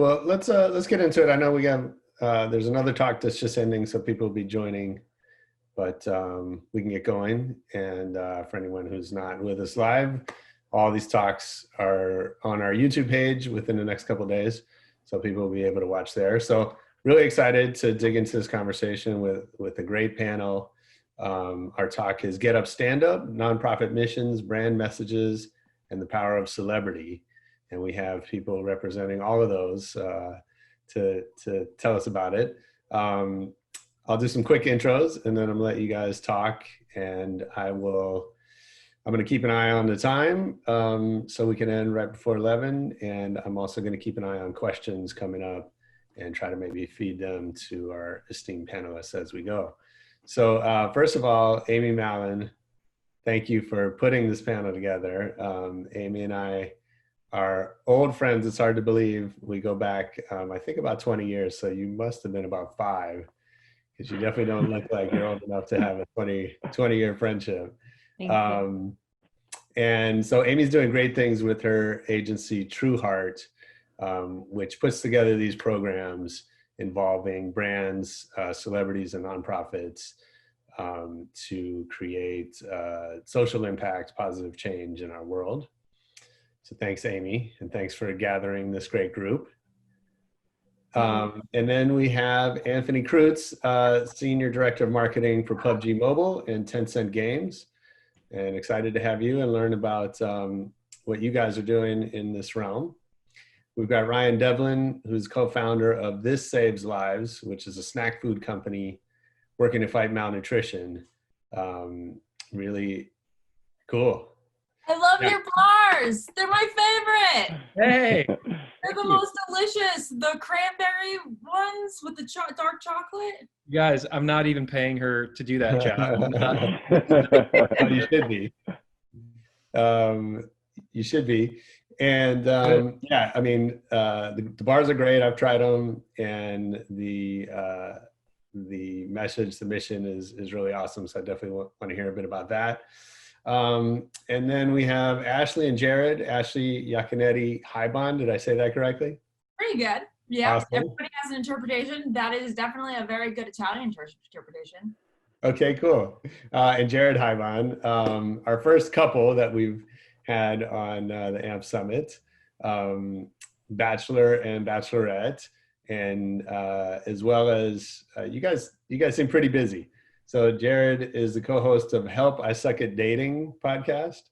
Well, let's get into it. I know we got there's another talk that's just ending, so people will be joining, but we can get going. And for anyone who's not with us live, all these talks are on our YouTube page within the next couple of days, so people will be able to watch there. So really excited to dig into this conversation with a great panel. Our talk is Get Up, Stand Up, Nonprofit Missions, Brand Messages, and the Power of Celebrity. And we have people representing all of those to tell us about it. I'll do some quick intros and then I'm gonna let you guys talk, and I'm gonna keep an eye on the time so we can end right before 11. And I'm also gonna keep an eye on questions coming up and try to maybe feed them to our esteemed panelists as we go. So first of all, Amy Malin, thank you for putting this panel together. Amy and I are old friends. It's hard to believe. We go back, I think about 20 years. So you must have been about 5, because you definitely don't look like you're old enough to have a 20-year friendship. Thank you. And so Amy's doing great things with her agency, Trueheart, which puts together these programs involving brands, celebrities, and nonprofits to create social impact, positive change in our world. So thanks, Amy, and thanks for gathering this great group. And then we have Anthony Kreutz, Senior Director of Marketing for PUBG Mobile and Tencent Games. And excited to have you and learn about what you guys are doing in this realm. We've got Ryan Devlin, who's co-founder of This Saves Lives, which is a snack food company working to fight malnutrition. Really cool. I love your bars. They're my favorite. Hey. They're the most delicious. The cranberry ones with the dark chocolate. Guys, I'm not even paying her to do that job. You should be. You should be. And yeah, I mean, the bars are great. I've tried them, and the message, the mission is really awesome. So I definitely want to hear a bit about that. And then we have Ashley and Jared. Ashley Iaconetti, Haibon. Did I say that correctly? Pretty good. Yeah. Awesome. Everybody has an interpretation. That is definitely a very good Italian interpretation. Okay, cool. And Jared Haibon, our first couple that we've had on the AMP Summit, Bachelor and Bachelorette, and as well as you guys seem pretty busy. So Jared is the co-host of Help, I Suck at Dating podcast.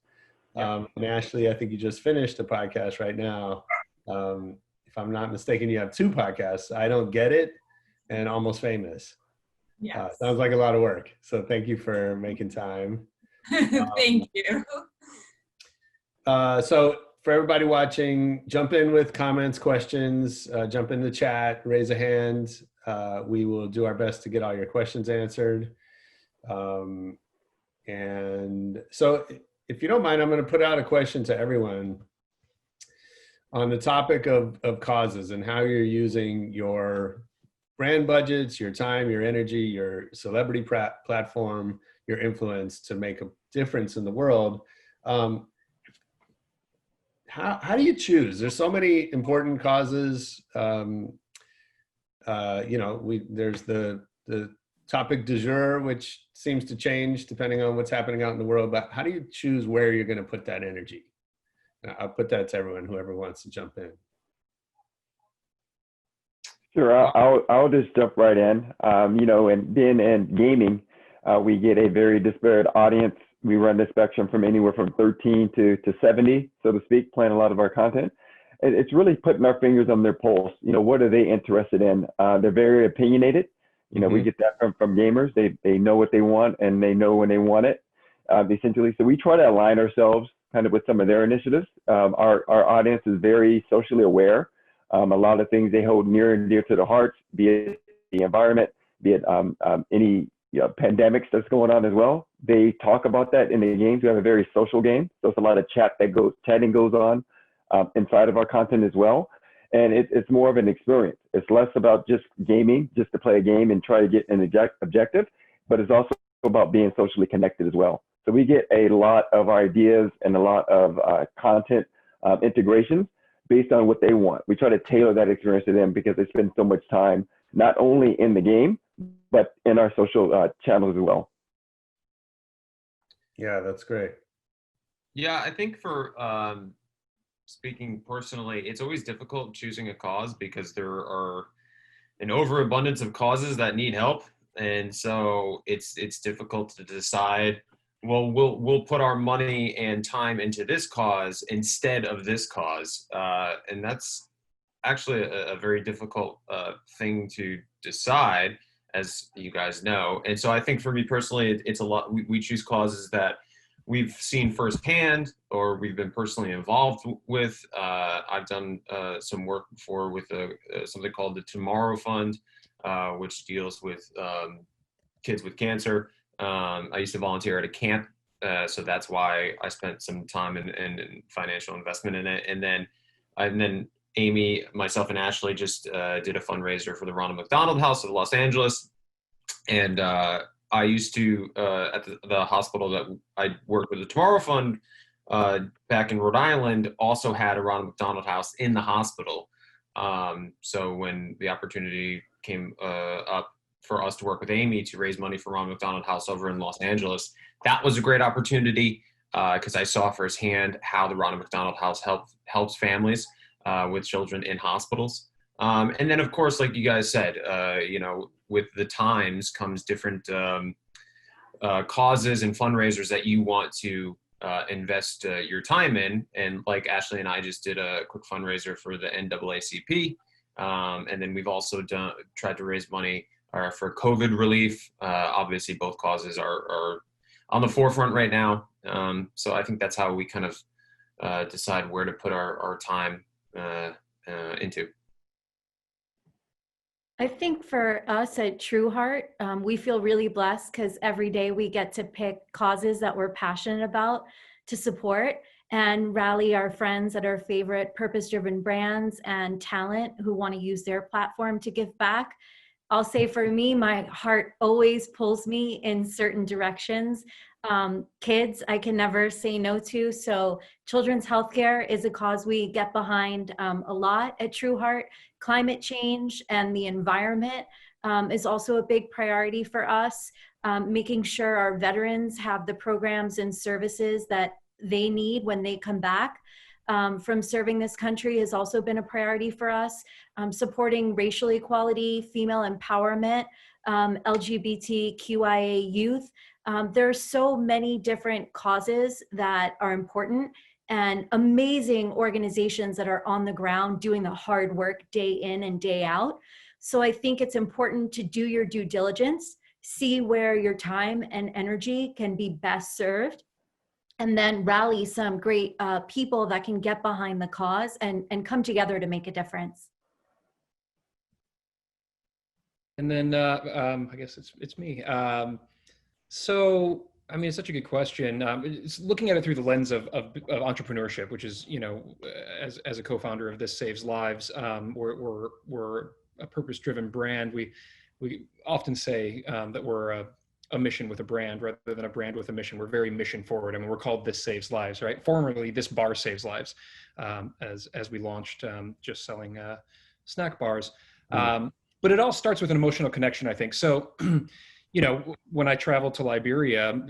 And Ashley, I think you just finished a podcast right now. If I'm not mistaken, you have 2 podcasts, I Don't Get It and Almost Famous. Yeah. Sounds like a lot of work. So thank you for making time. Thank you. So for everybody watching, jump in with comments, questions, jump in the chat, raise a hand. We will do our best to get all your questions answered. And so if you don't mind, I'm going to put out a question to everyone on the topic of causes and how you're using your brand budgets, your time, your energy, your celebrity platform, your influence to make a difference in the world. How do you choose? There's so many important causes. You know, there's the topic du jour, which seems to change depending on what's happening out in the world. But how do you choose where you're going to put that energy? I'll put that to everyone, whoever wants to jump in. Sure, I'll just jump right in. You know, and being in gaming, we get a very disparate audience. We run the spectrum from anywhere from 13 to 70, so to speak, playing a lot of our content. It's really putting our fingers on their pulse. You know, what are they interested in? They're very opinionated. You know, we get that from gamers. They know what they want and they know when they want it, essentially. So we try to align ourselves kind of with some of their initiatives. Our audience is very socially aware. A lot of things they hold near and dear to their hearts, be it the environment, be it any pandemics that's going on as well. They talk about that in the games. We have a very social game, so it's a lot of chatting goes on inside of our content as well. And it's more of an experience. It's less about just gaming, just to play a game and try to get an objective, but it's also about being socially connected as well. So we get a lot of ideas and a lot of content integrations based on what they want. We try to tailor that experience to them because they spend so much time, not only in the game, but in our social channels as well. Yeah, that's great. Yeah, I think for speaking personally, it's always difficult choosing a cause because there are an overabundance of causes that need help, and so it's difficult to decide. Well, we'll put our money and time into this cause instead of this cause, and that's actually a very difficult thing to decide, as you guys know. And so I think for me personally, it's a lot. We choose causes that we've seen firsthand or we've been personally involved with. I've done some work before with something called the Tomorrow Fund, which deals with kids with cancer. I used to volunteer at a camp, so that's why I spent some time and financial investment in it. And then Amy, myself, and Ashley just did a fundraiser for the Ronald McDonald House of Los Angeles. And I used to, at the hospital that I worked with, the Tomorrow Fund back in Rhode Island, also had a Ronald McDonald House in the hospital. So when the opportunity came up for us to work with Amy to raise money for Ronald McDonald House over in Los Angeles, that was a great opportunity because I saw firsthand how the Ronald McDonald House helps families with children in hospitals. And then, of course, like you guys said, with the times comes different causes and fundraisers that you want to invest your time in. And like Ashley and I just did a quick fundraiser for the NAACP. And then we've also tried to raise money for COVID relief. Obviously, both causes are on the forefront right now. So I think that's how we kind of decide where to put our time into. I think for us at Trueheart, we feel really blessed because every day we get to pick causes that we're passionate about to support and rally our friends at our favorite purpose-driven brands and talent who want to use their platform to give back. I'll say for me, my heart always pulls me in certain directions. Kids, I can never say no to. So children's healthcare is a cause we get behind a lot at Trueheart. Climate change and the environment is also a big priority for us. Making sure our veterans have the programs and services that they need when they come back from serving this country has also been a priority for us. Supporting racial equality, female empowerment, LGBTQIA youth. There are so many different causes that are important and amazing organizations that are on the ground doing the hard work day in and day out. So I think it's important to do your due diligence, see where your time and energy can be best served, and then rally some great people that can get behind the cause and come together to make a difference. And then I guess it's me. So, I mean, it's such a good question. It's looking at it through the lens of entrepreneurship, which is, as a co-founder of This Saves Lives, we're a purpose-driven brand. We often say that we're a mission with a brand rather than a brand with a mission. We're very mission forward. I mean, we're called This Saves Lives, right? Formerly, This Bar Saves Lives, as we launched just selling snack bars. But it all starts with an emotional connection, I think. So, when I traveled to Liberia,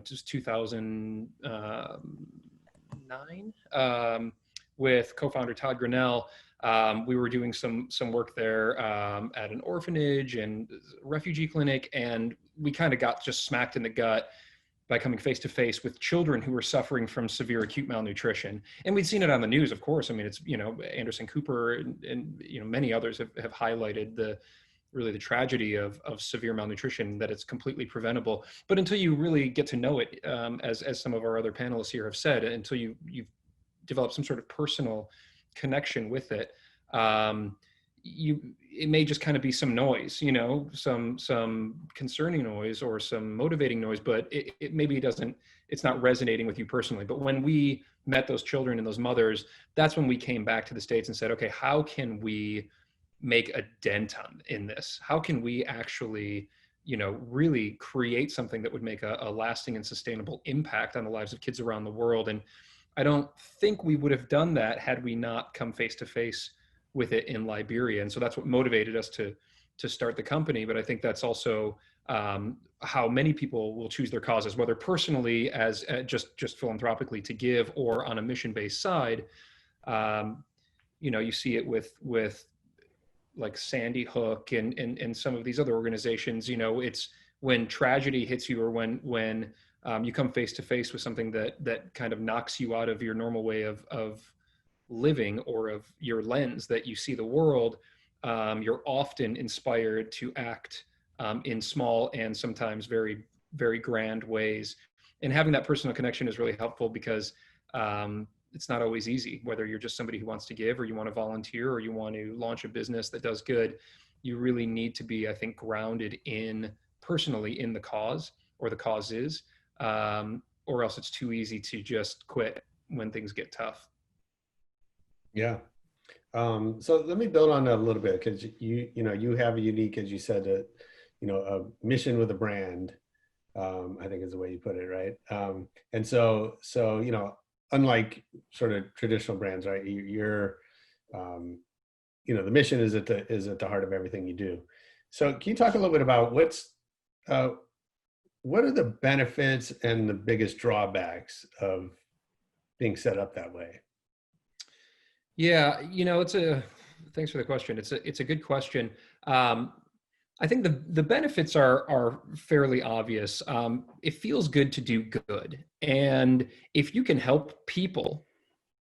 just 2009, with co-founder Todd Grinnell, we were doing some work there at an orphanage and refugee clinic, and we kind of got just smacked in the gut by coming face to face with children who were suffering from severe acute malnutrition. And we'd seen it on the news, of course. I mean, it's, Anderson Cooper and many others have highlighted the tragedy of severe malnutrition, that it's completely preventable. But until you really get to know it, as some of our other panelists here have said, until you've developed some sort of personal connection with it, it may just kind of be some noise, some concerning noise or some motivating noise, but it maybe it's not resonating with you personally. But when we met those children and those mothers, that's when we came back to the States and said, okay, how can we make a dent in this? How can we actually, really create something that would make a lasting and sustainable impact on the lives of kids around the world? And I don't think we would have done that had we not come face to face with it in Liberia. And so that's what motivated us to start the company. But I think that's also how many people will choose their causes, whether personally as just philanthropically to give, or on a mission-based side. You see it with like Sandy Hook and some of these other organizations. It's when tragedy hits you, or when you come face to face with something that kind of knocks you out of your normal way of living, or of your lens that you see the world, you're often inspired to act in small and sometimes very, very grand ways. And having that personal connection is really helpful, because it's not always easy, whether you're just somebody who wants to give, or you want to volunteer, or you want to launch a business that does good. You really need to be, I think, grounded personally in the cause, or the causes, or else it's too easy to just quit when things get tough. Yeah. So let me build on that a little bit, because you have a unique, as you said, a mission with a brand. I think is the way you put it, right? And so unlike sort of traditional brands, right? You're the mission is at the heart of everything you do. So can you talk a little bit about what are the benefits and the biggest drawbacks of being set up that way? Yeah, thanks for the question. It's a good question. I think the benefits are fairly obvious. It feels good to do good, and if you can help people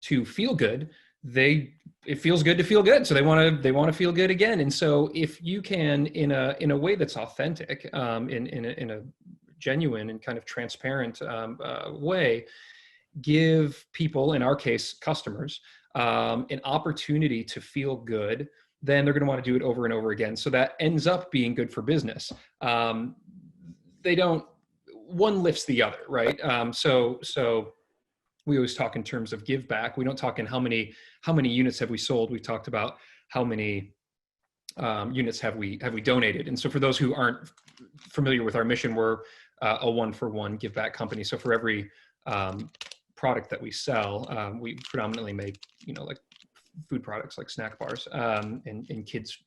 to feel good, it feels good to feel good, so they want to feel good again. And so if you can, in a way that's authentic, in a genuine and kind of transparent way, give people, in our case customers, an opportunity to feel good, then they're going to want to do it over and over again. So that ends up being good for business. One lifts the other, right? So we always talk in terms of give back. We don't talk in how many units have we sold. We've talked about how many units have we donated. And so for those who aren't familiar with our mission, we're a 1-for-1 give back company. So for every product that we sell, we predominantly make like food products like snack bars, and kids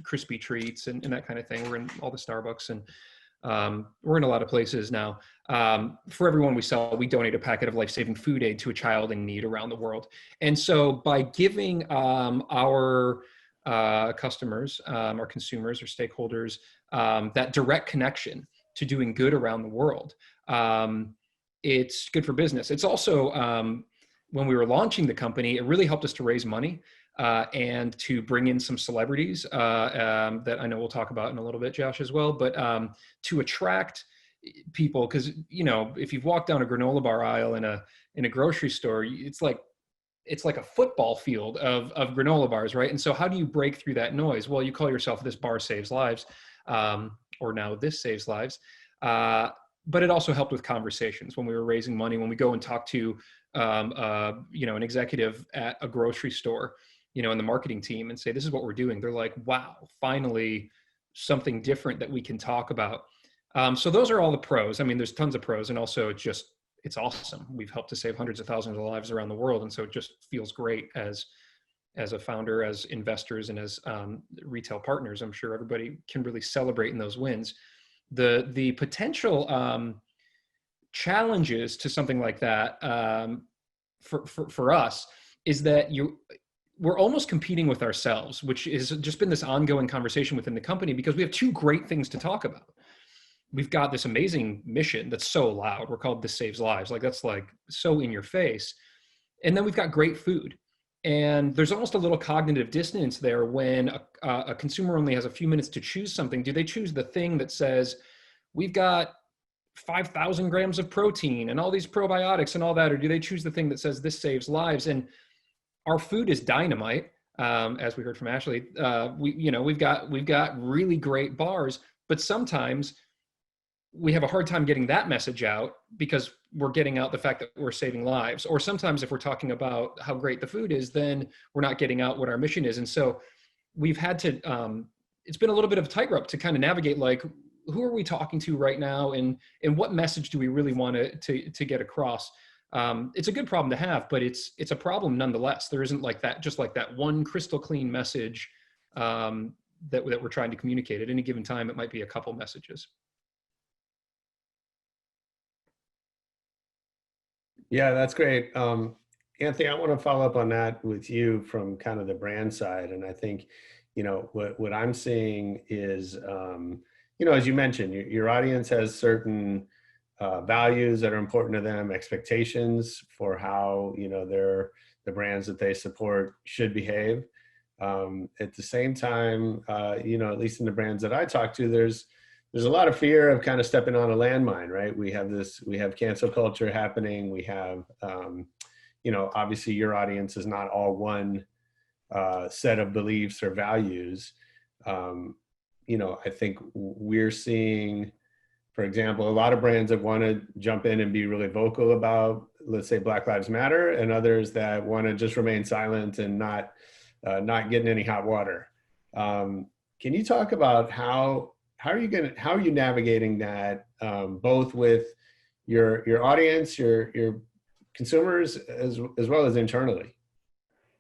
crispy treats and that kind of thing. We're in all the Starbucks, and we're in a lot of places now. For everyone we sell, we donate a packet of life-saving food aid to a child in need around the world. And so by giving our customers, our consumers or stakeholders, that direct connection to doing good around the world, it's good for business. It's also, when we were launching the company, it really helped us to raise money and to bring in some celebrities that I know we'll talk about in a little bit, Josh, as well, but to attract people, because if you've walked down a granola bar aisle in a grocery store, it's like a football field of granola bars, right? And so how do you break through that noise? Well, you call yourself This Bar Saves Lives, or now This Saves Lives. But it also helped with conversations when we were raising money. When we go and talk to an executive at a grocery store, in the marketing team, and say, this is what we're doing, they're like, wow, finally something different that we can talk about. So those are all the pros. I mean, there's tons of pros, and also it's awesome. We've helped to save hundreds of thousands of lives around the world. And so it just feels great as a founder, as investors, and as retail partners. I'm sure everybody can really celebrate in those wins. The potential challenges to something like that for us is that we're almost competing with ourselves, which has just been this ongoing conversation within the company, because we have two great things to talk about. We've got this amazing mission that's so loud. We're called This Saves Lives. Like, that's like so in your face. And then we've got great food. And there's almost a little cognitive dissonance there when a consumer only has a few minutes to choose something. Do they choose the thing that says, we've got 5,000 grams of protein and all these probiotics and all that, or do they choose the thing that says this saves lives? And our food is dynamite, as we heard from Ashley. We've got really great bars, but sometimes we have a hard time getting that message out because we're getting out the fact that we're saving lives. Or sometimes if we're talking about how great the food is, then we're not getting out what our mission is. And so we've had to, it's been a little bit of a tightrope to kind of navigate, like, who are we talking to right now? And what message do we really want to get across? It's a good problem to have, but it's a problem nonetheless. There isn't like that, just like that one crystal clean message that we're trying to communicate. At any given time, it might be a couple messages. Yeah, that's great. Anthony, I want to follow up on that with you from kind of the brand side. And I think, what I'm seeing is, as you mentioned, your audience has certain values that are important to them, expectations for how, the brands that they support should behave. At the same time, at least in the brands that I talk to, there's a lot of fear of kind of stepping on a landmine, right? We have cancel culture happening. We have, obviously your audience is not all one set of beliefs or values. I think we're seeing, for example, a lot of brands that want to jump in and be really vocal about, let's say, Black Lives Matter, and others that want to just remain silent and not getting any hot water. Can you talk about how are you navigating that, both with your audience, your consumers, as well as internally?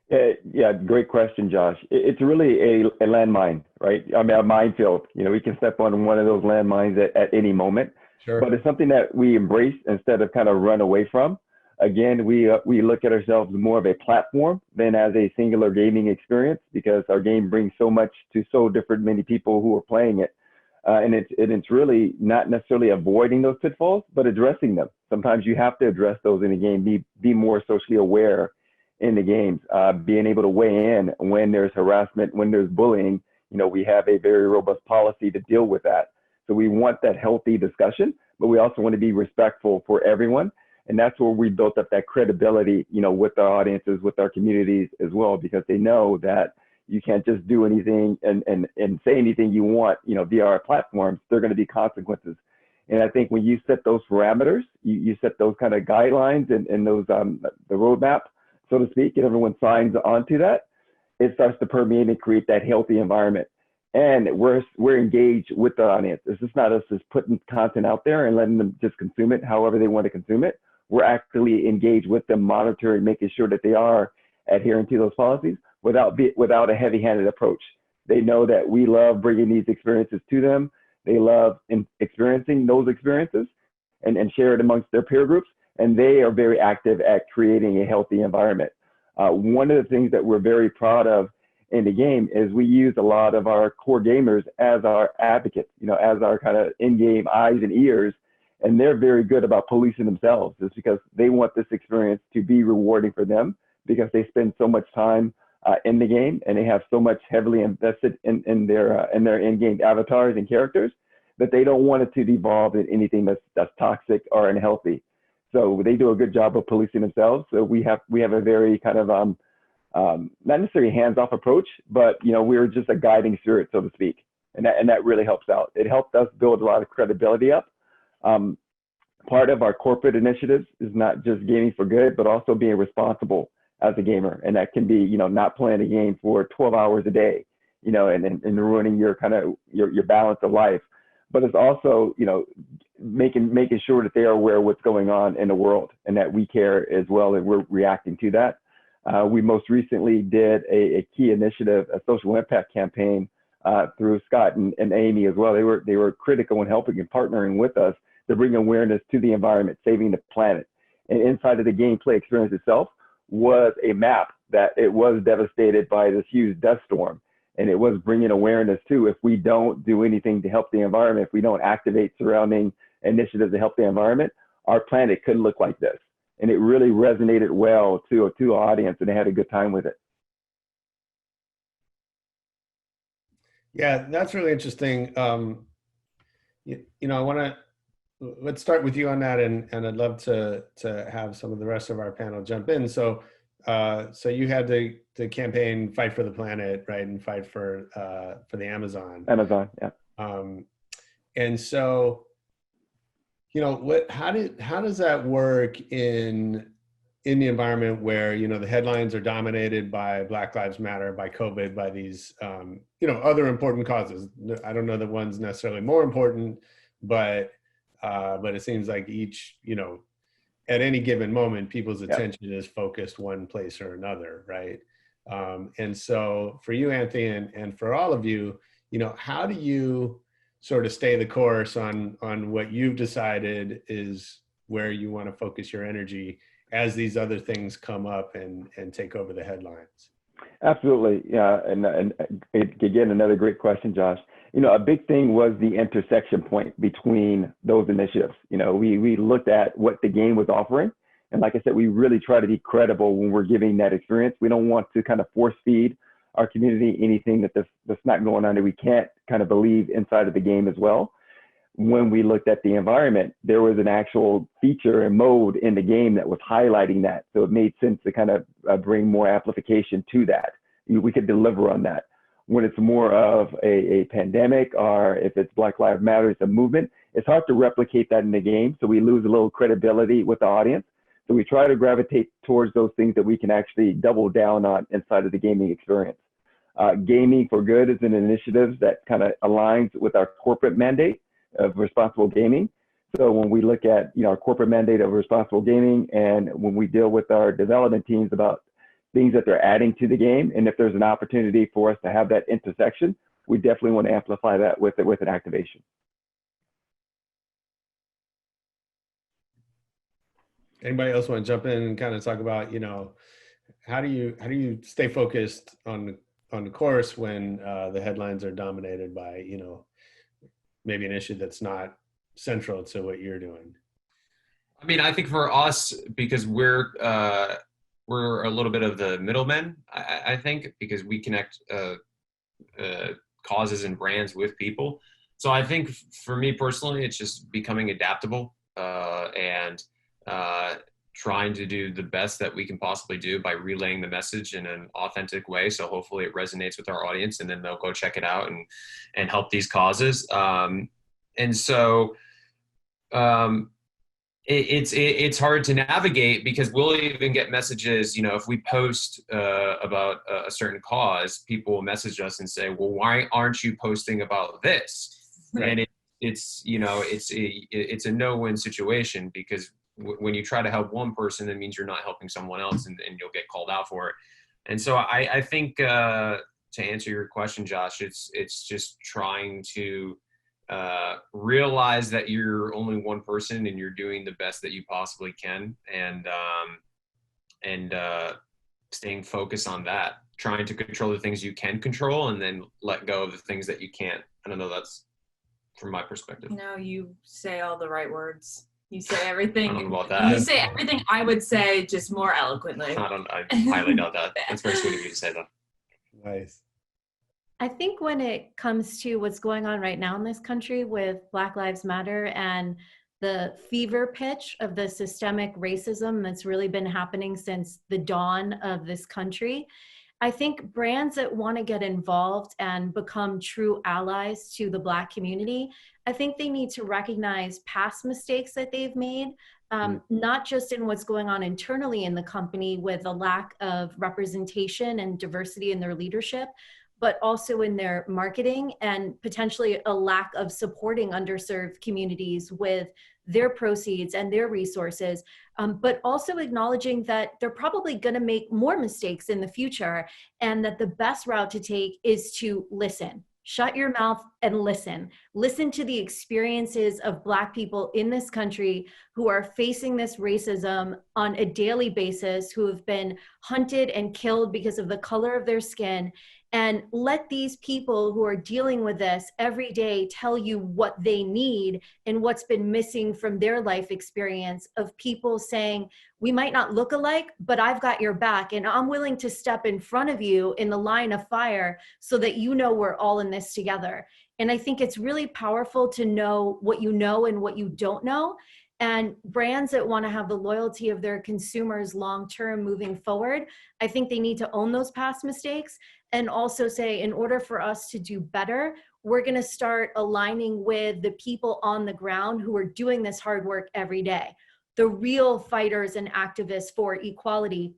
Yeah, great question, Josh. It's really a landmine, right? I mean, a minefield. We can step on one of those landmines at any moment. Sure. But it's something that we embrace instead of kind of run away from. Again, we look at ourselves more of a platform than as a singular gaming experience, because our game brings so much to so different many people who are playing it. And it's really not necessarily avoiding those pitfalls, but addressing them. Sometimes you have to address those in a game, be more socially aware in the games, being able to weigh in when there's harassment, when there's bullying. We have a very robust policy to deal with that. So we want that healthy discussion, but we also want to be respectful for everyone. And that's where we built up that credibility, with our audiences, with our communities as well, because they know that you can't just do anything and say anything you want, via our platforms. There are going to be consequences. And I think when you set those parameters, you set those kind of guidelines and those, the roadmap, so to speak, and everyone signs onto that, it starts to permeate and create that healthy environment. And we're engaged with the audience. It's just not us just putting content out there and letting them just consume it however they want to consume it. We're actively engaged with them, monitoring, making sure that they are adhering to those policies without a heavy-handed approach. They know that we love bringing these experiences to them. They love experiencing those experiences and share it amongst their peer groups. And they are very active at creating a healthy environment. One of the things that we're very proud of in the game is we use a lot of our core gamers as our advocates, as our kind of in-game eyes and ears. And they're very good about policing themselves, just because they want this experience to be rewarding for them, because they spend so much time in the game and they have so much heavily invested in their in-game avatars and characters, that they don't want it to devolve in anything that's toxic or unhealthy. So they do a good job of policing themselves. So we have a very kind of not necessarily hands-off approach, but we're just a guiding spirit, so to speak, and that really helps out. It helped us build a lot of credibility up. Part of our corporate initiatives is not just gaming for good, but also being responsible as a gamer, and that can be not playing a game for 12 hours a day, and ruining your kind of your balance of life. But it's also making sure that they are aware of what's going on in the world and that we care as well, and we're reacting to that. We most recently did a key initiative, a social impact campaign through Scott and Amy as well. They were critical in helping and partnering with us to bring awareness to the environment, saving the planet. And inside of the gameplay experience itself was a map that it was devastated by this huge dust storm. And it was bringing awareness to, if we don't do anything to help the environment, if we don't activate surrounding initiatives to help the environment, our planet could look like this. And it really resonated well to our audience, and they had a good time with it. Yeah, that's really interesting. I want to, let's start with you on that, and I'd love to have some of the rest of our panel jump in. So you had the campaign Fight for the Planet, right, and fight for the Amazon. Amazon, yeah. And so, how does that work in the environment where the headlines are dominated by Black Lives Matter, by COVID, by these other important causes? I don't know that one's necessarily more important, but it seems like each at any given moment, people's Yep. attention is focused one place or another, right? And so for you, Anthony, and for all of you, you know, how do you sort of stay the course on what you've decided is where you want to focus your energy as these other things come up and take over the headlines? Absolutely. Yeah. And again, another great question, Josh. You know, a big thing was the intersection point between those initiatives. You know, we looked at what the game was offering. And like I said, we really try to be credible when we're giving that experience. We don't want to kind of force feed our community anything that's not going on that we can't kind of believe inside of the game as well. When we looked at the environment, there was an actual feature and mode in the game that was highlighting that. So it made sense to kind of bring more amplification to that. We could deliver on that. When it's more of a pandemic, or if it's Black Lives Matter, it's a movement, it's hard to replicate that in the game. So we lose a little credibility with the audience. So we try to gravitate towards those things that we can actually double down on inside of the gaming experience. Gaming for Good is an initiative that kind of aligns with our corporate mandate of responsible gaming. So when we look at, you know, our corporate mandate of responsible gaming, and when we deal with our development teams about things that they're adding to the game, and if there's an opportunity for us to have that intersection, we definitely want to amplify that with an activation. Anybody else want to jump in and kind of talk about, you know, how do you stay focused on the course when the headlines are dominated by, you know, maybe an issue that's not central to what you're doing? I mean, I think for us, because we're a little bit of the middlemen, I think, because we connect causes and brands with people. So I think for me personally, it's just becoming adaptable and trying to do the best that we can possibly do by relaying the message in an authentic way. So hopefully it resonates with our audience, and then they'll go check it out and help these causes. And so it's hard to navigate, because we'll even get messages, you know, if we post about a certain cause, people will message us and say, well, why aren't you posting about this? Right. And it's you know, it's a no-win situation, because when you try to help one person, it means you're not helping someone else, and you'll get called out for it. And so I think to answer your question, Josh, it's just trying to realize that you're only one person and you're doing the best that you possibly can, and staying focused on that, trying to control the things you can control, and then let go of the things that you can't. I don't know, that's from my perspective. No, you say all the right words. You say everything. I don't know about that. You say everything I would say, just more eloquently. I highly doubt that. That's very sweet of you to say that. Nice. I think when it comes to what's going on right now in this country with Black Lives Matter and the fever pitch of the systemic racism that's really been happening since the dawn of this country, I think brands that want to get involved and become true allies to the Black community, I think they need to recognize past mistakes that they've made, not just in what's going on internally in the company with a lack of representation and diversity in their leadership, but also in their marketing, and potentially a lack of supporting underserved communities with their proceeds and their resources, but also acknowledging that they're probably going to make more mistakes in the future, and that the best route to take is to listen. Shut your mouth and listen. Listen to the experiences of Black people in this country who are facing this racism on a daily basis, who have been hunted and killed because of the color of their skin. And let these people who are dealing with this every day tell you what they need and what's been missing from their life experience of people saying, we might not look alike, but I've got your back, and I'm willing to step in front of you in the line of fire so that you know we're all in this together. And I think it's really powerful to know what you know and what you don't know. And brands that want to have the loyalty of their consumers long-term moving forward, I think they need to own those past mistakes and also say, in order for us to do better, we're going to start aligning with the people on the ground who are doing this hard work every day, the real fighters and activists for equality,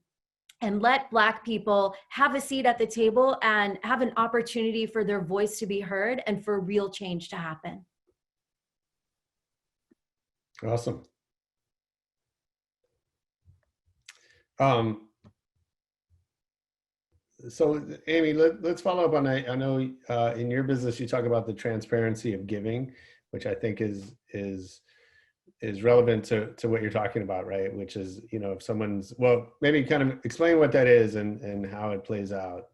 and let Black people have a seat at the table and have an opportunity for their voice to be heard and for real change to happen. Awesome. So Amy, let's follow up on, I know in your business, you talk about the transparency of giving, which I think is relevant to what you're talking about, right? Which is, if someone's, well, maybe kind of explain what that is and how it plays out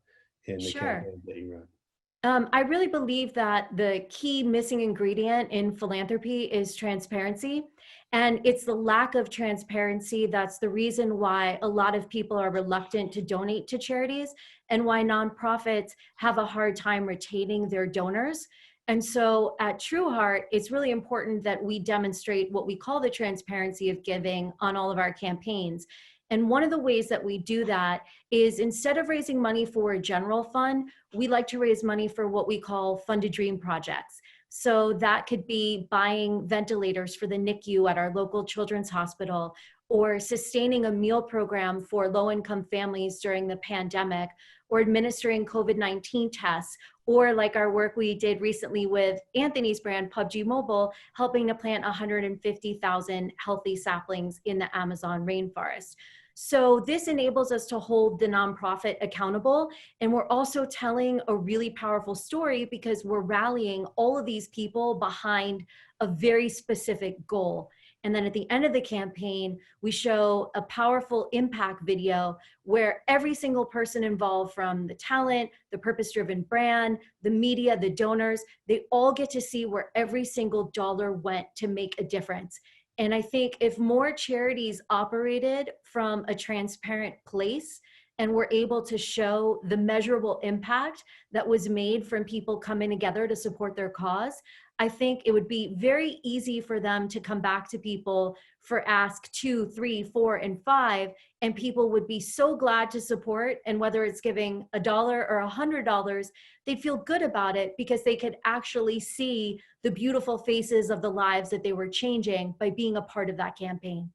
in the Sure. campaigns that you run. I really believe that the key missing ingredient in philanthropy is transparency. And it's the lack of transparency that's the reason why a lot of people are reluctant to donate to charities and why nonprofits have a hard time retaining their donors. And so at Trueheart, it's really important that we demonstrate what we call the transparency of giving on all of our campaigns. And one of the ways that we do that is instead of raising money for a general fund, we like to raise money for what we call Fund a Dream projects. So that could be buying ventilators for the NICU at our local children's hospital, or sustaining a meal program for low-income families during the pandemic, or administering COVID-19 tests, or like our work we did recently with Anthony's brand, PUBG Mobile, helping to plant 150,000 healthy saplings in the Amazon rainforest. So this enables us to hold the nonprofit accountable. And we're also telling a really powerful story because we're rallying all of these people behind a very specific goal. And then at the end of the campaign, we show a powerful impact video where every single person involved, from the talent, the purpose-driven brand, the media, the donors, they all get to see where every single dollar went to make a difference. And I think if more charities operated from a transparent place and were able to show the measurable impact that was made from people coming together to support their cause, I think it would be very easy for them to come back to people for ask 2, 3, 4, and 5, and people would be so glad to support. And whether it's giving $1 or $100, they'd feel good about it because they could actually see the beautiful faces of the lives that they were changing by being a part of that campaign.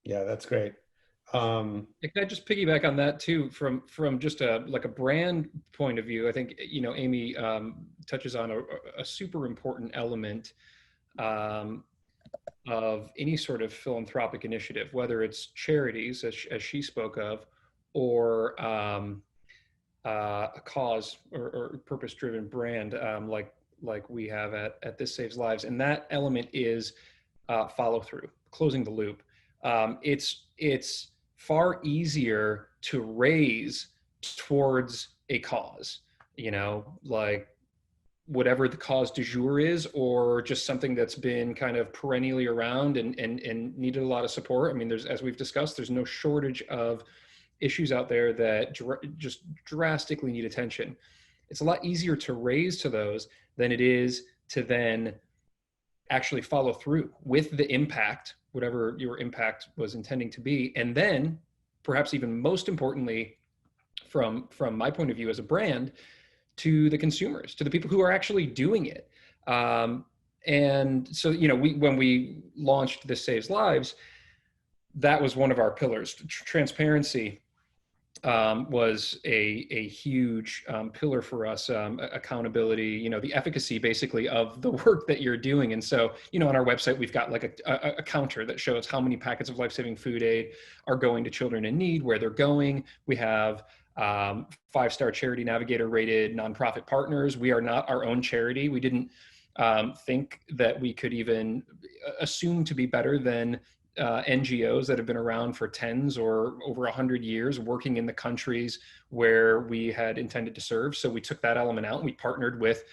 Yeah, that's great. Can I just piggyback on that too, from just a brand point of view? I think, Amy touches on a super important element of any sort of philanthropic initiative, whether it's charities, as she spoke of, or a cause or purpose-driven brand like we have at This Saves Lives. And that element is follow through, closing the loop. It's far easier to raise towards a cause, like whatever the cause du jour is, or just something that's been kind of perennially around and needed a lot of support. I mean, as we've discussed, there's no shortage of issues out there that just drastically need attention. It's a lot easier to raise to those than it is to then actually follow through with the impact, whatever your impact was intending to be. And then perhaps even most importantly, from my point of view as a brand, to the consumers, to the people who are actually doing it. And so, when we launched This Saves Lives, that was one of our pillars. Transparency was a huge pillar for us. Accountability, the efficacy basically of the work that you're doing. And so, on our website, we've got like a counter that shows how many packets of life-saving food aid are going to children in need, where they're going. We have 5-star Charity Navigator rated nonprofit partners. We are not our own charity. We didn't think that we could even assume to be better than NGOs that have been around for tens or over 100 years, working in the countries where we had intended to serve. So we took that element out and we partnered with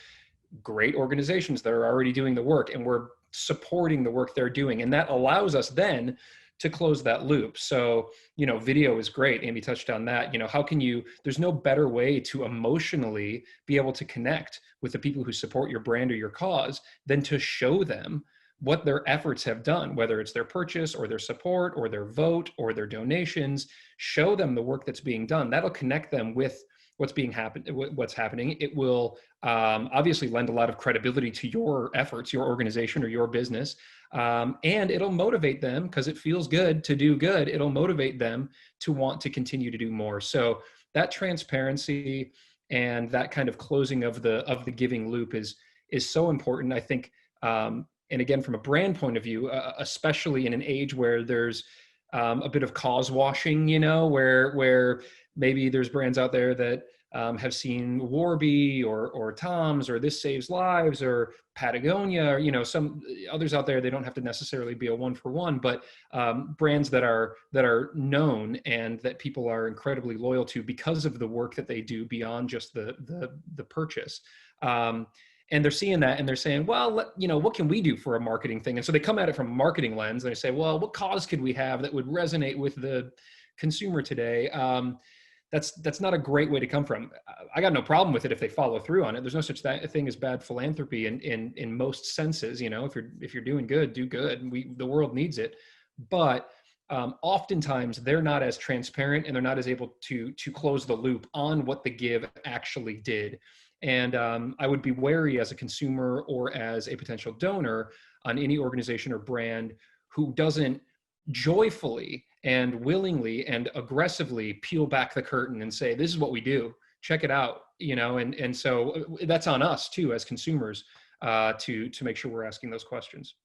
great organizations that are already doing the work, and we're supporting the work they're doing. And that allows us then to close that loop. So, video is great. Amy touched on that. How can there's no better way to emotionally be able to connect with the people who support your brand or your cause than to show them what their efforts have done, whether it's their purchase or their support or their vote or their donations. Show them the work that's being done. That'll connect them with what's happening. It will obviously lend a lot of credibility to your efforts, your organization or your business. And it'll motivate them because it feels good to do good. It'll motivate them to want to continue to do more. So that transparency and that kind of closing of the giving loop is so important, I think. And again, from a brand point of view, especially in an age where there's a bit of cause washing, you know, where maybe there's brands out there that have seen Warby or Tom's or This Saves Lives or Patagonia, or, you know, some others out there. They don't have to necessarily be a one-for-one, but brands that are known and that people are incredibly loyal to because of the work that they do beyond just the purchase. And they're seeing that and they're saying, well, you know, what can we do for a marketing thing? And so they come at it from a marketing lens. And they say, well, what cause could we have that would resonate with the consumer today? That's not a great way to come from. I got no problem with it if they follow through on it. There's no such thing as bad philanthropy in most senses. You know, if you're doing good, do good. The world needs it. But oftentimes they're not as transparent and they're not as able to close the loop on what the give actually did. And I would be wary as a consumer or as a potential donor on any organization or brand who doesn't joyfully and willingly and aggressively peel back the curtain and say, this is what we do, check it out, you know, and so that's on us too as consumers to make sure we're asking those questions.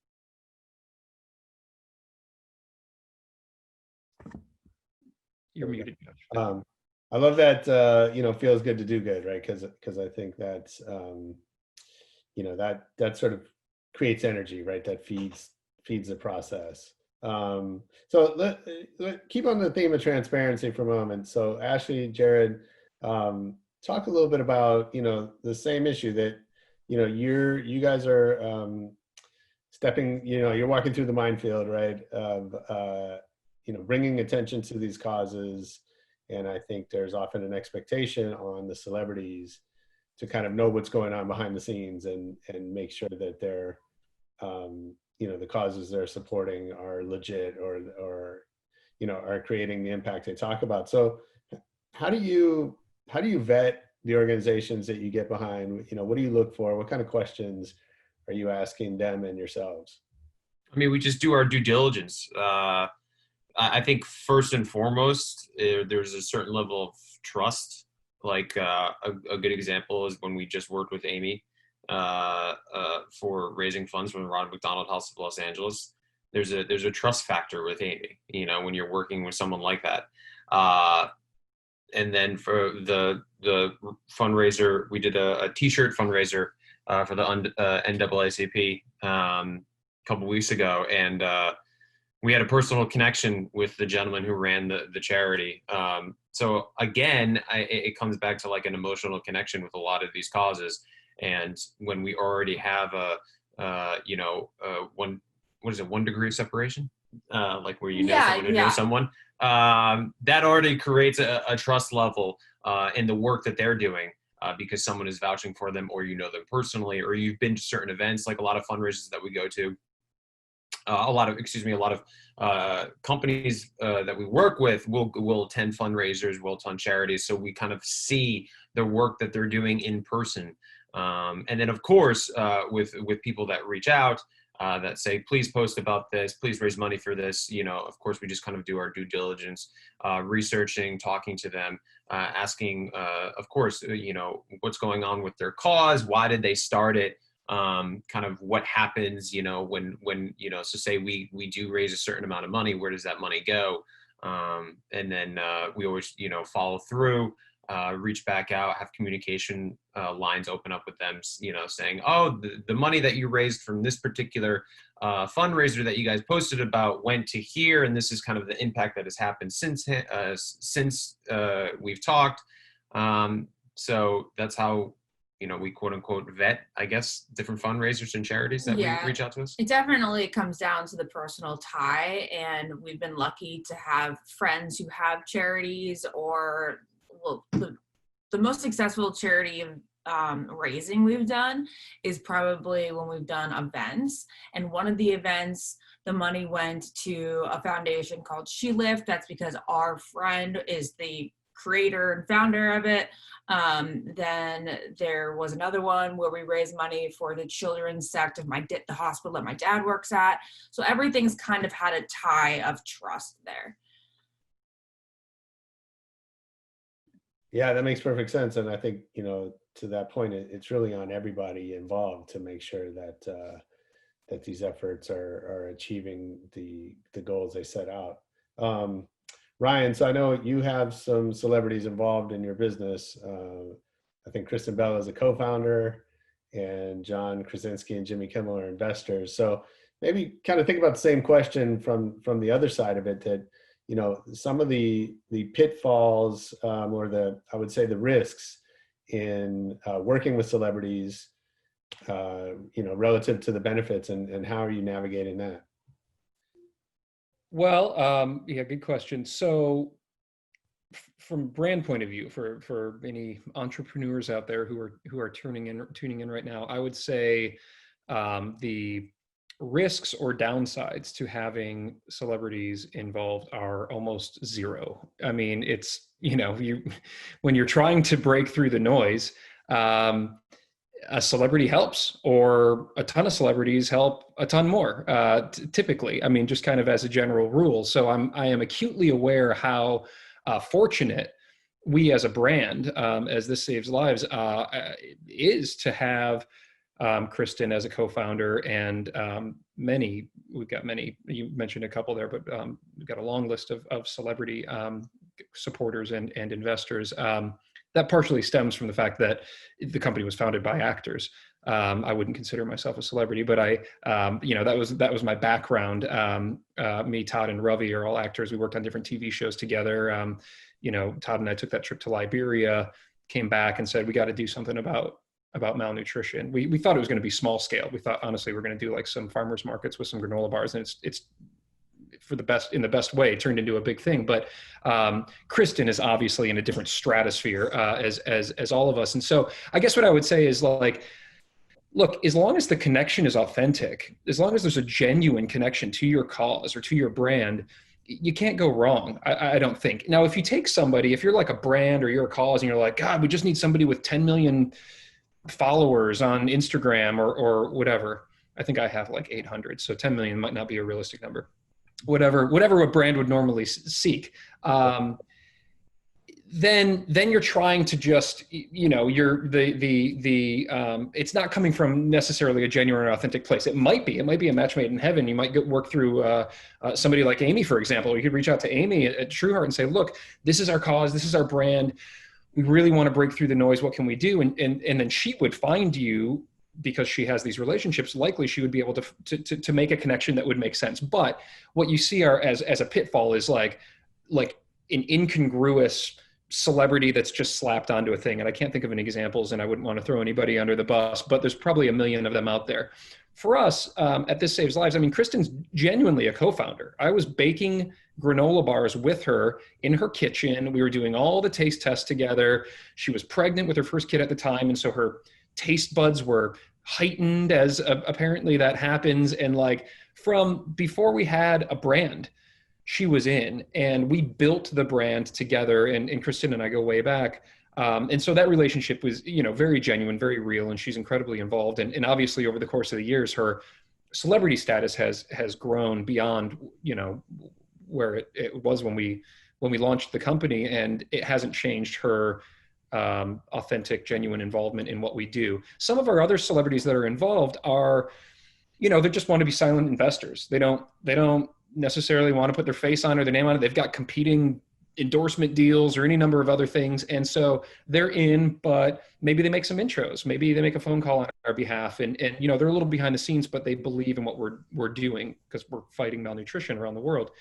You're muted, Judge. I love that, you know, feels good to do good, right? Because I think that's, you know, that sort of creates energy, right? That feeds the process. So let keep on the theme of transparency for a moment. So Ashley, Jared, talk a little bit about, you know, the same issue that, you know, you guys are stepping, you know, you're walking through the minefield, right? Of, you know, bringing attention to these causes. And I think there's often an expectation on the celebrities to kind of know what's going on behind the scenes and make sure that they're, you know, the causes they're supporting are legit or, you know, are creating the impact they talk about. So how do you vet the organizations that you get behind? You know, what do you look for? What kind of questions are you asking them and yourselves? I mean, we just do our due diligence. I think first and foremost, there's a certain level of trust. Like a good example is when we just worked with Amy for raising funds from the Ronald McDonald House of Los Angeles. There's a trust factor with Amy, you know, when you're working with someone like that. And then for the fundraiser, we did a T-shirt fundraiser for the NAACP a couple weeks ago, and we had a personal connection with the gentleman who ran the charity. So again, it comes back to like an emotional connection with a lot of these causes. And when we already have you know, 1 degree of separation? Like where you know someone who knows someone, that already creates a trust level in the work that they're doing because someone is vouching for them, or you know them personally, or you've been to certain events, like a lot of fundraisers that we go to. A lot of companies that we work with will attend fundraisers, will attend charities, so we kind of see the work that they're doing in person. And then, of course, with people that reach out that say, please post about this, please raise money for this, you know, of course, we just kind of do our due diligence, researching, talking to them, asking, of course, you know, what's going on with their cause, why did they start it? Kind of what happens, you know, when you know, so say we do raise a certain amount of money, where does that money go? And then we always, you know, follow through, reach back out, have communication lines open up with them, you know, saying, oh, the money that you raised from this particular fundraiser that you guys posted about went to here, and this is kind of the impact that has happened since we've talked. So that's how, you know, we quote unquote vet, I guess, different fundraisers and charities that we reach out to us. It definitely comes down to the personal tie, and we've been lucky to have friends who have charities, or well, the most successful charity raising we've done is probably when we've done events. And one of the events, the money went to a foundation called She Lift. That's because our friend is the creator and founder of it. Then there was another one where we raised money for the children's sect of the hospital that my dad works at. So everything's kind of had a tie of trust there. Yeah, that makes perfect sense. And I think, you know, to that point, it's really on everybody involved to make sure that that these efforts are achieving the goals they set out. Ryan, so I know you have some celebrities involved in your business. I think Kristen Bell is a co-founder, and John Krasinski and Jimmy Kimmel are investors. So maybe kind of think about the same question from the other side of it, that, you know, some of the pitfalls, or I would say the risks in working with celebrities, you know, relative to the benefits, and how are you navigating that? Well, yeah, good question. So from brand point of view, for any entrepreneurs out there who are tuning in right now, I would say the risks or downsides to having celebrities involved are almost zero. I mean, it's, you know, when you're trying to break through the noise, a celebrity helps, or a ton of celebrities help a ton more, typically. I mean, just kind of as a general rule. So I am acutely aware how fortunate we as a brand, as This Saves Lives, is to have Kristen as a co-founder, and we've got many, you mentioned a couple there, but we've got a long list of celebrity supporters and investors. That partially stems from the fact that the company was founded by actors. I wouldn't consider myself a celebrity, but you know, that was my background. Me, Todd, and Ravi are all actors. We worked on different TV shows together. You know, Todd and I took that trip to Liberia, came back and said, we got to do something about malnutrition. We thought it was going to be small scale. We thought, honestly, we're going to do like some farmers markets with some granola bars, and it's in the best way, turned into a big thing. But Kristen is obviously in a different stratosphere as all of us. And so I guess what I would say is, like, look, as long as the connection is authentic, as long as there's a genuine connection to your cause or to your brand, you can't go wrong, I don't think. Now, if you take somebody, if you're like a brand or you're a cause and you're like, God, we just need somebody with 10 million followers on Instagram or whatever. I think I have like 800, so 10 million might not be a realistic number. Whatever a brand would normally seek. Then you're trying to just, you know, it's not coming from necessarily a genuine or authentic place. It might be a match made in heaven. You might work through somebody like Amy, for example. You could reach out to Amy at Trueheart and say, look, this is our cause, this is our brand. We really want to break through the noise. What can we do? And then she would find you, because she has these relationships. Likely she would be able to make a connection that would make sense. But what you see as a pitfall is like an incongruous celebrity that's just slapped onto a thing. And I can't think of any examples, and I wouldn't want to throw anybody under the bus, but there's probably a million of them out there. For us, at This Saves Lives, I mean, Kristen's genuinely a co-founder. I was baking granola bars with her in her kitchen. We were doing all the taste tests together. She was pregnant with her first kid at the time, and so her taste buds were heightened, as apparently that happens. And like, from before we had a brand, she was in, and we built the brand together, and Kristen and I go way back. And so that relationship was, you know, very genuine, very real, and she's incredibly involved. And obviously over the course of the years, her celebrity status has grown beyond, you know, where it was when we launched the company, and it hasn't changed her authentic, genuine involvement in what we do. Some of our other celebrities that are involved are, you know, they just want to be silent investors. They don't necessarily want to put their face on or their name on it. They've got competing endorsement deals or any number of other things. And so they're in, but maybe they make some intros. Maybe they make a phone call on our behalf, and you know, they're a little behind the scenes, but they believe in what we're doing, because we're fighting malnutrition around the world.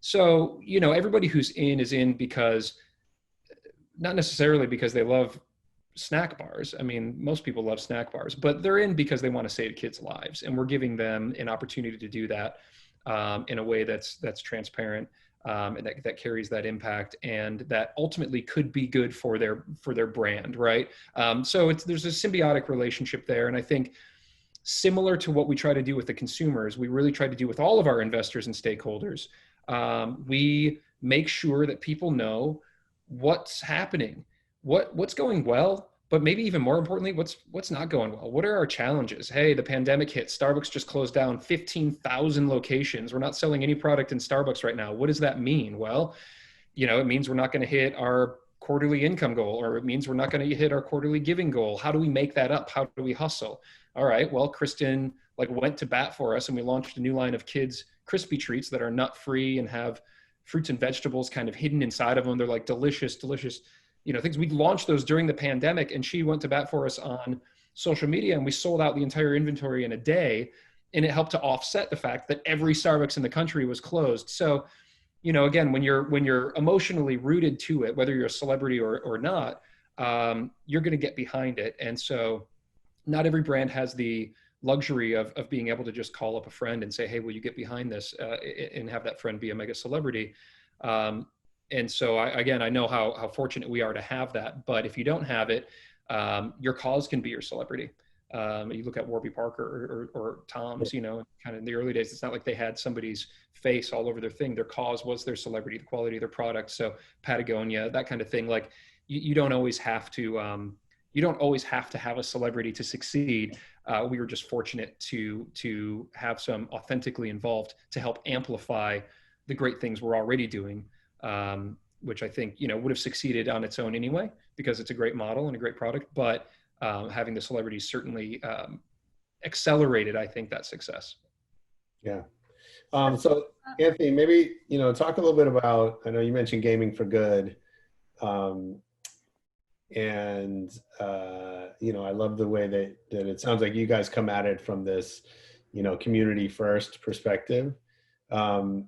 So, you know, everybody who's in is in because, not necessarily because they love snack bars. I mean, most people love snack bars, but they're in because they want to save kids' lives. And we're giving them an opportunity to do that in a way that's transparent, and that carries that impact, and that ultimately could be good for their brand, right? So there's a symbiotic relationship there. And I think, similar to what we try to do with the consumers, we really try to do with all of our investors and stakeholders. We make sure that people know what's happening, what's going well, but maybe even more importantly, what's not going well. What are our challenges? Hey, the pandemic hit. Starbucks just closed down 15,000 locations. We're not selling any product in Starbucks right now. What does that mean? Well, you know, it means we're not going to hit our quarterly income goal, or it means we're not going to hit our quarterly giving goal. How do we make that up? How do we hustle? All right, well, Kristen went to bat for us, and we launched a new line of kids crispy treats that are nut free and have fruits and vegetables kind of hidden inside of them. They're like delicious, things. We launched those during the pandemic, and she went to bat for us on social media, and we sold out the entire inventory in a day. And it helped to offset the fact that every Starbucks in the country was closed. So, again, when you're emotionally rooted to it, whether you're a celebrity or not, you're going to get behind it. And so not every brand has the luxury of being able to just call up a friend and say, hey, will you get behind this, and have that friend be a mega celebrity. And so I know how fortunate we are to have that. But if you don't have it, your cause can be your celebrity. You look at Warby Parker or Tom's, kind of in the early days, it's not like they had somebody's face all over their thing. Their cause was their celebrity, the quality of their product. So Patagonia, that kind of thing. Like you don't always have to have a celebrity to succeed. We were just fortunate to have some authentically involved to help amplify the great things we're already doing, which I think, would have succeeded on its own anyway, because it's a great model and a great product. But having the celebrities certainly accelerated, I think, that success. Yeah. So Anthony, maybe, talk a little bit about, I know you mentioned Gaming for Good. I love the way that it sounds like you guys come at it from this, community first perspective. Walk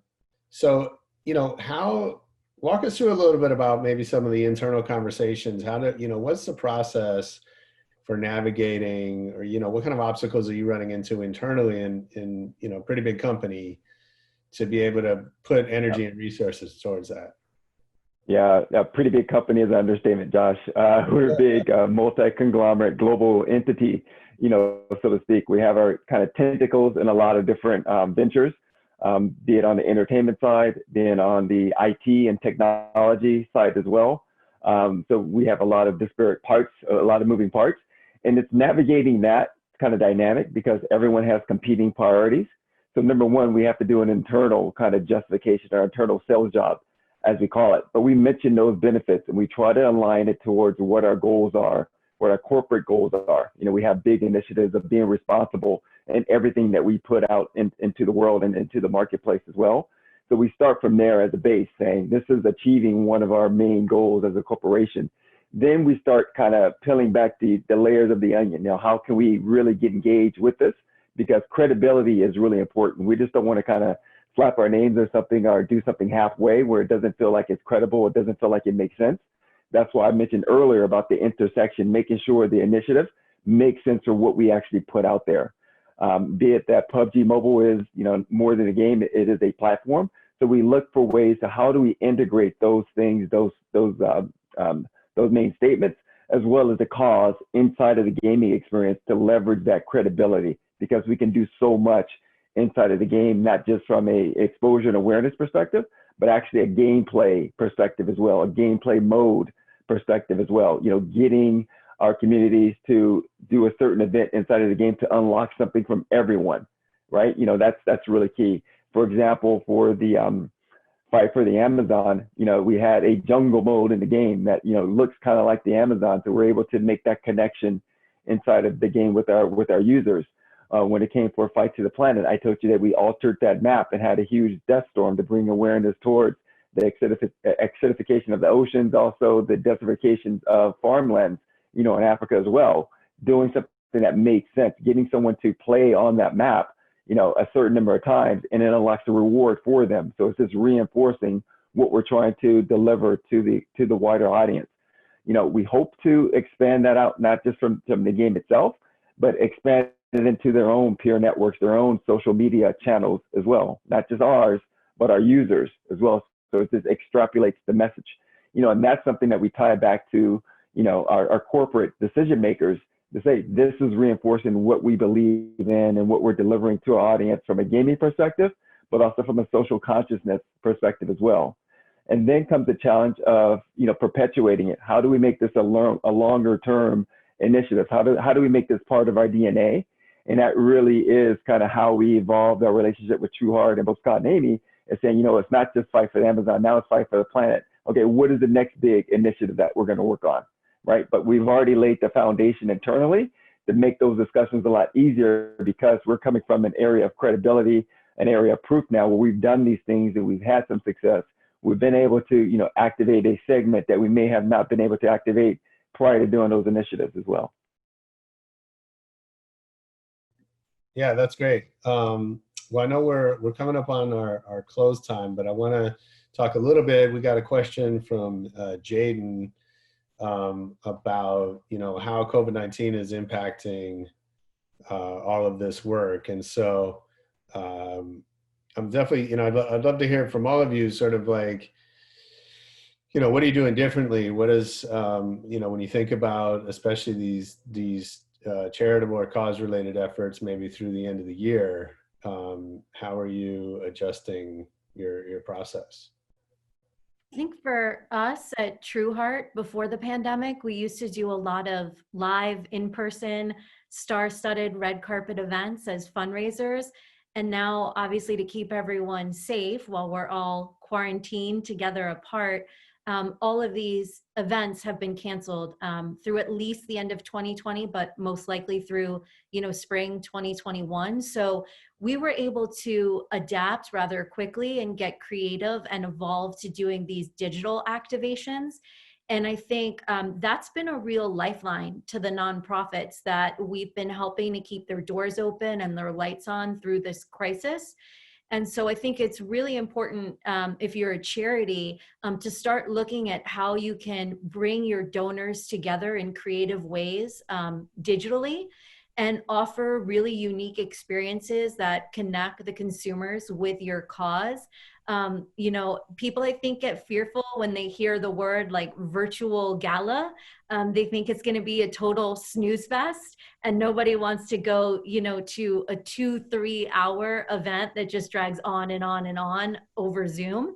us through a little bit about maybe some of the internal conversations. What's the process for navigating, or, what kind of obstacles are you running into internally in a pretty big company to be able to put energy and resources towards that? Yeah, a pretty big company is an understatement, Josh. We're a big multi-conglomerate global entity, so to speak. We have our kind of tentacles in a lot of different ventures, be it on the entertainment side, then on the IT and technology side as well. So we have a lot of disparate parts, a lot of moving parts, and it's navigating that kind of dynamic because everyone has competing priorities. So number one, we have to do an internal kind of justification, our internal sales job, as we call it. But we mention those benefits and we try to align it towards what our goals are, what our corporate goals are. We have big initiatives of being responsible in everything that we put out into the world and into the marketplace as well. So we start from there as a base, saying this is achieving one of our main goals as a corporation. Then we start kind of peeling back the layers of the onion. Now, how can we really get engaged with this? Because credibility is really important. We just don't want to kind of slap our names or something or do something halfway where it doesn't feel like it's credible. It doesn't feel like it makes sense. That's why I mentioned earlier about the intersection, making sure the initiative makes sense for what we actually put out there. Be it that PUBG Mobile is, more than a game, it is a platform. So we look for ways to how do we integrate those things, those main statements, as well as the cause inside of the gaming experience to leverage that credibility, because we can do so much inside of the game, not just from a exposure and awareness perspective, but actually a gameplay perspective as well, a gameplay mode perspective as well. Getting our communities to do a certain event inside of the game to unlock something from everyone, right? That's really key. For example, for the Fight for the Amazon, we had a jungle mode in the game that, looks kind of like the Amazon. So we're able to make that connection inside of the game with our users. When it came for Fight to the Planet, I told you that we altered that map and had a huge death storm to bring awareness towards the acidification of the oceans, also the desertification of farmlands, in Africa as well. Doing something that makes sense, getting someone to play on that map, a certain number of times, and it unlocks a reward for them. So it's just reinforcing what we're trying to deliver to the wider audience. We hope to expand that out, not just from the game itself, but expand it into their own peer networks, their own social media channels as well, not just ours, but our users as well. So it just extrapolates the message, and that's something that we tie back to, our corporate decision makers to say, this is reinforcing what we believe in and what we're delivering to our audience from a gaming perspective, but also from a social consciousness perspective as well. And then comes the challenge of, perpetuating it. How do we make this a longer term initiative? How do we make this part of our DNA? And that really is kind of how we evolved our relationship with Trueheart and both Scott and Amy, is saying, it's not just Fight for the Amazon, now it's Fight for the Planet. Okay, what is the next big initiative that we're going to work on, right? But we've already laid the foundation internally to make those discussions a lot easier, because we're coming from an area of credibility, an area of proof now where we've done these things and we've had some success. We've been able to, you know, activate a segment that we may have not been able to activate prior to doing those initiatives as well. Yeah, that's great. Well, I know we're coming up on our close time, but I want to talk a little bit. We got a question from Jaden about, you know, how COVID-19 is impacting all of this work. And so I'm definitely, you know, I'd love to hear from all of you, sort of like, you know, what are you doing differently? What is, you know, when you think about, especially these charitable or cause-related efforts, maybe through the end of the year, how are you adjusting your process? I think for us at Trueheart, before the pandemic, we used to do a lot of live, in-person, star-studded red carpet events as fundraisers. And now, obviously, to keep everyone safe while we're all quarantined together apart, all of these events have been canceled through at least the end of 2020, but most likely through, you know, spring 2021. So we were able to adapt rather quickly and get creative and evolve to doing these digital activations. And I think that's been a real lifeline to the nonprofits that we've been helping to keep their doors open and their lights on through this crisis. And so I think it's really important, if you're a charity, to start looking at how you can bring your donors together in creative ways digitally, and offer really unique experiences that connect the consumers with your cause. You know, people, I think, get fearful when they hear the word like virtual gala. They think it's going to be a total snooze fest, and nobody wants to go, you know, to a 2-3 hour event that just drags on and on and on over Zoom.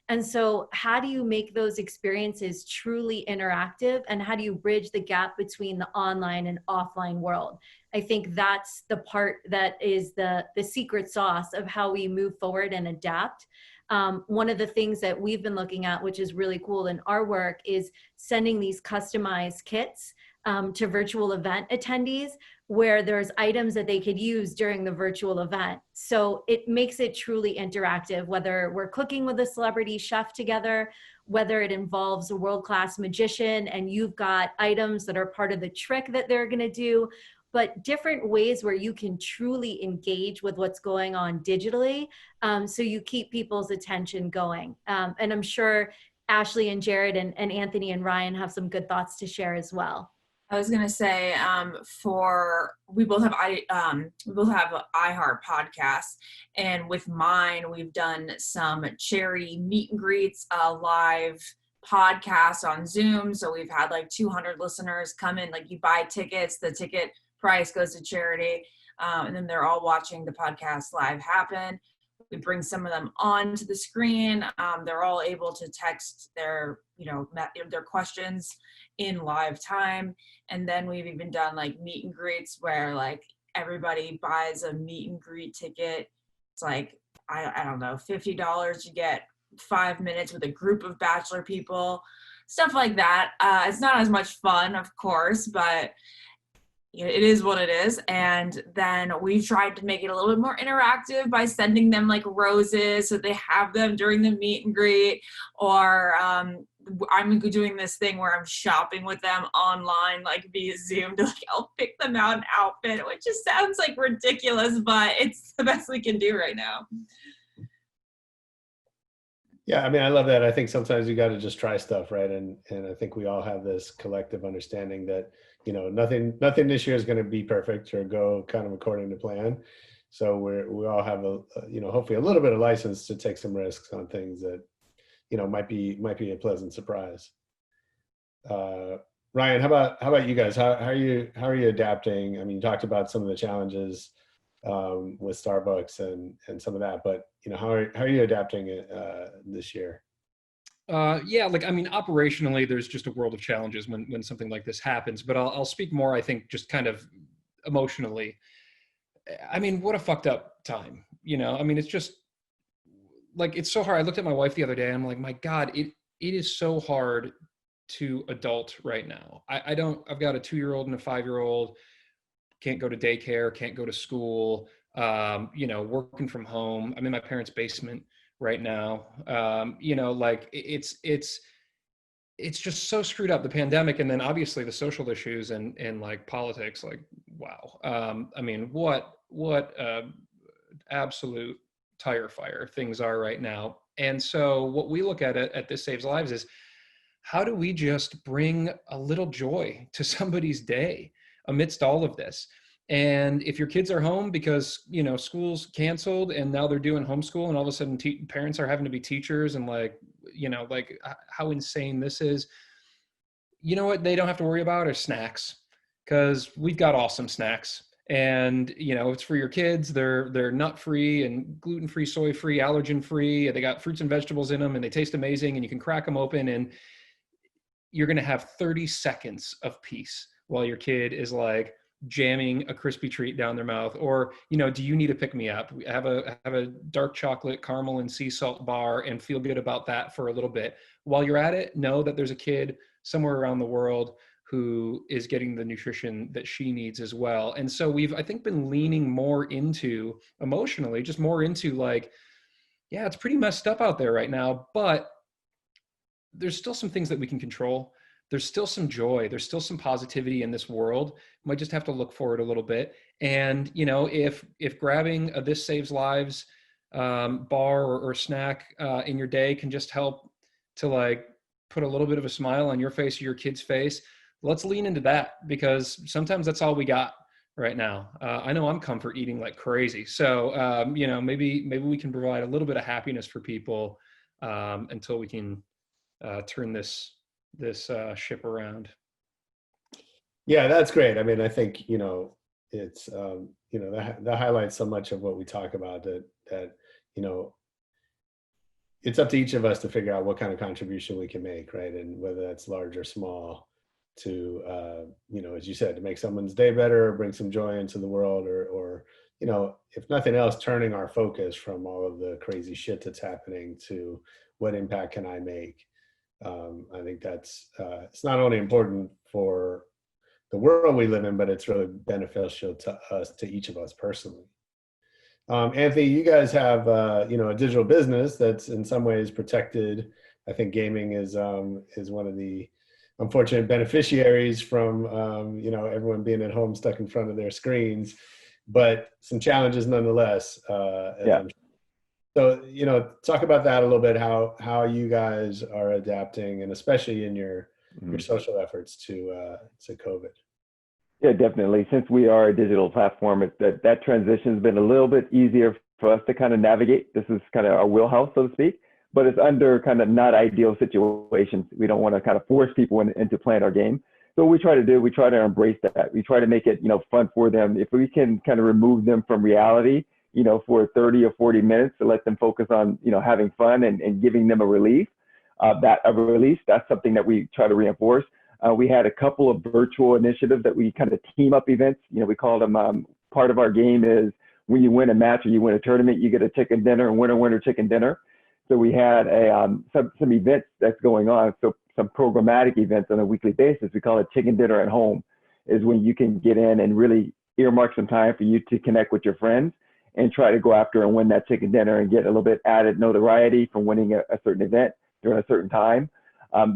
And so how do you make those experiences truly interactive, and how do you bridge the gap between the online and offline world? I think that's the part that is the secret sauce of how we move forward and adapt. One of the things that we've been looking at, which is really cool in our work, is sending these customized kits to virtual event attendees, where there's items that they could use during the virtual event. So it makes it truly interactive, whether we're cooking with a celebrity chef together, whether it involves a world-class magician and you've got items that are part of the trick that they're gonna do, but different ways where you can truly engage with what's going on digitally, so you keep people's attention going. And I'm sure Ashley and Jared and Anthony and Ryan have some good thoughts to share as well. I was gonna say, we both have iHeart podcasts, and with mine, we've done some charity meet and greets, live podcasts on Zoom. So we've had like 200 listeners come in. Like, you buy tickets, the ticket price goes to charity, and then they're all watching the podcast live happen. We bring some of them onto the screen. They're all able to text their, you know, their questions in live time. And then we've even done like meet and greets where like everybody buys a meet and greet ticket. It's like, I don't know, $50. You get 5 minutes with a group of Bachelor people, stuff like that. It's not as much fun, of course, but it is what it is. And then we tried to make it a little bit more interactive by sending them like roses so they have them during the meet and greet. Or I'm doing this thing where I'm shopping with them online, like via Zoom, to like I'll pick them out an outfit, which just sounds like ridiculous, but it's the best we can do right now. Yeah, I mean, I love that. I think sometimes you got to just try stuff, right? And I think we all have this collective understanding that, you know, nothing this year is going to be perfect or go kind of according to plan. So we all have you know, hopefully a little bit of license to take some risks on things that, you know, might be a pleasant surprise. Ryan, how about you guys? How are you adapting? I mean, you talked about some of the challenges with Starbucks and some of that, but you know, how are you adapting this year? Yeah, like, I mean, operationally, there's just a world of challenges when something like this happens, but I'll speak more, I think, just kind of emotionally. I mean, what a fucked up time, you know? I mean, it's just like, it's so hard. I looked at my wife the other day and I'm like, my God, it is so hard to adult right now. I've got a 2-year-old and a 5-year-old, can't go to daycare, can't go to school. you know, working from home. I'm in my parents' basement right now. You know, like it's just so screwed up, the pandemic, and then obviously the social issues and like politics, like, wow. I mean, what absolute tire fire things are right now. And so what we look at This Saves Lives is, how do we just bring a little joy to somebody's day amidst all of this? And if your kids are home because, you know, school's canceled and now they're doing homeschool, and all of a sudden parents are having to be teachers, and like, you know, like how insane this is. You know what they don't have to worry about are snacks, because we've got awesome snacks. And, you know, it's for your kids. They're nut free and gluten free, soy free, allergen free. They got fruits and vegetables in them, and they taste amazing, and you can crack them open, and you're going to have 30 seconds of peace while your kid is like jamming a crispy treat down their mouth. Or, you know, do you need to pick me up? Have a dark chocolate caramel and sea salt bar and feel good about that for a little bit. While you're at it, know that there's a kid somewhere around the world who is getting the nutrition that she needs as well. And so we've, I think, been leaning more into, emotionally, just more into like, yeah, it's pretty messed up out there right now, but there's still some things that we can control. There's still some joy. There's still some positivity in this world. Might just have to look for it a little bit. And, you know, if grabbing a This Saves Lives bar or snack in your day can just help to like put a little bit of a smile on your face or your kid's face, let's lean into that, because sometimes that's all we got right now. I know I'm comfort eating like crazy. So, you know, maybe we can provide a little bit of happiness for people until we can turn this ship around. Yeah, that's great. I mean, I think, you know, it's, you know, that highlights so much of what we talk about, that, you know, it's up to each of us to figure out what kind of contribution we can make, right? And whether that's large or small, to, you know, as you said, to make someone's day better, or bring some joy into the world, or, you know, if nothing else, turning our focus from all of the crazy shit that's happening to what impact can I make? I think that's, it's not only important for the world we live in, but it's really beneficial to us, to each of us personally. Anthony, you guys have, you know, a digital business that's in some ways protected. I think gaming is one of the unfortunate beneficiaries from, you know, everyone being at home stuck in front of their screens, but some challenges nonetheless. Yeah. So, you know, talk about that a little bit, how you guys are adapting, and especially in your social efforts to COVID. Yeah, definitely. Since we are a digital platform, that transition has been a little bit easier for us to kind of navigate. This is kind of our wheelhouse, so to speak, but it's under kind of not ideal situations. We don't want to kind of force people into playing our game. So what we try to do, we try to embrace that. We try to make it, you know, fun for them. If we can kind of remove them from reality, you know, for 30 or 40 minutes to let them focus on, you know, having fun and giving them a release, that's something that we try to reinforce. We had a couple of virtual initiatives that we kind of team up events. You know, we call them, part of our game is when you win a match or you win a tournament, you get a chicken dinner, and winner chicken dinner. So we had some events that's going on. So some programmatic events on a weekly basis. We call it chicken dinner at home, is when you can get in and really earmark some time for you to connect with your friends and try to go after and win that chicken dinner and get a little bit added notoriety from winning a certain event during a certain time.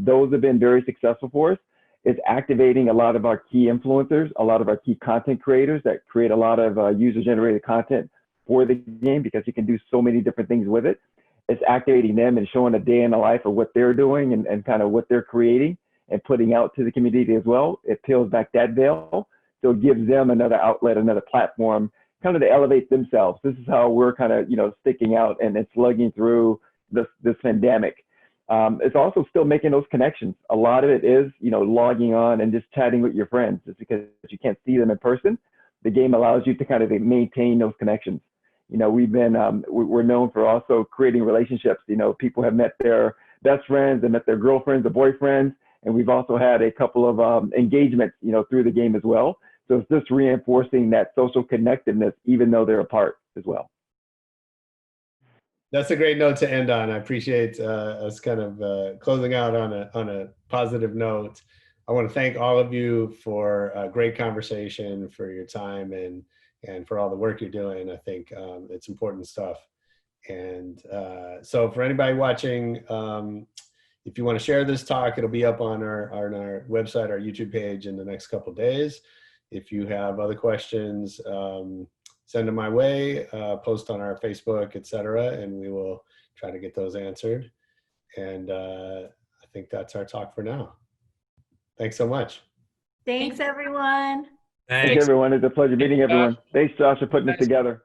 Those have been very successful for us. It's activating a lot of our key influencers, a lot of our key content creators that create a lot of user-generated content for the game, because you can do so many different things with it. It's activating them and showing a day in the life of what they're doing and kind of what they're creating and putting out to the community as well. It peels back that veil. So it gives them another outlet, another platform, kind of to elevate themselves. This is how we're kind of, you know, sticking out and slugging through this pandemic. It's also still making those connections. A lot of it is, you know, logging on and just chatting with your friends. Just because you can't see them in person, the game allows you to kind of maintain those connections. You know, we're known for also creating relationships. You know, people have met their best friends and met their girlfriends or boyfriends, and we've also had a couple of engagements, you know, through the game as well. So it's just reinforcing that social connectedness, even though they're apart as well. That's a great note to end on. I appreciate us kind of closing out on a positive note. I want to thank all of you for a great conversation, for your time and and for all the work you're doing. I think it's important stuff. And so for anybody watching, if you want to share this talk, it'll be up on our website, our YouTube page in the next couple of days. If you have other questions, send them my way, post on our Facebook, etc., and we will try to get those answered. And I think that's our talk for now. Thanks so much. Thanks, everyone. Thanks, everyone. It's a pleasure meeting everyone. Thanks, Josh, for putting this together.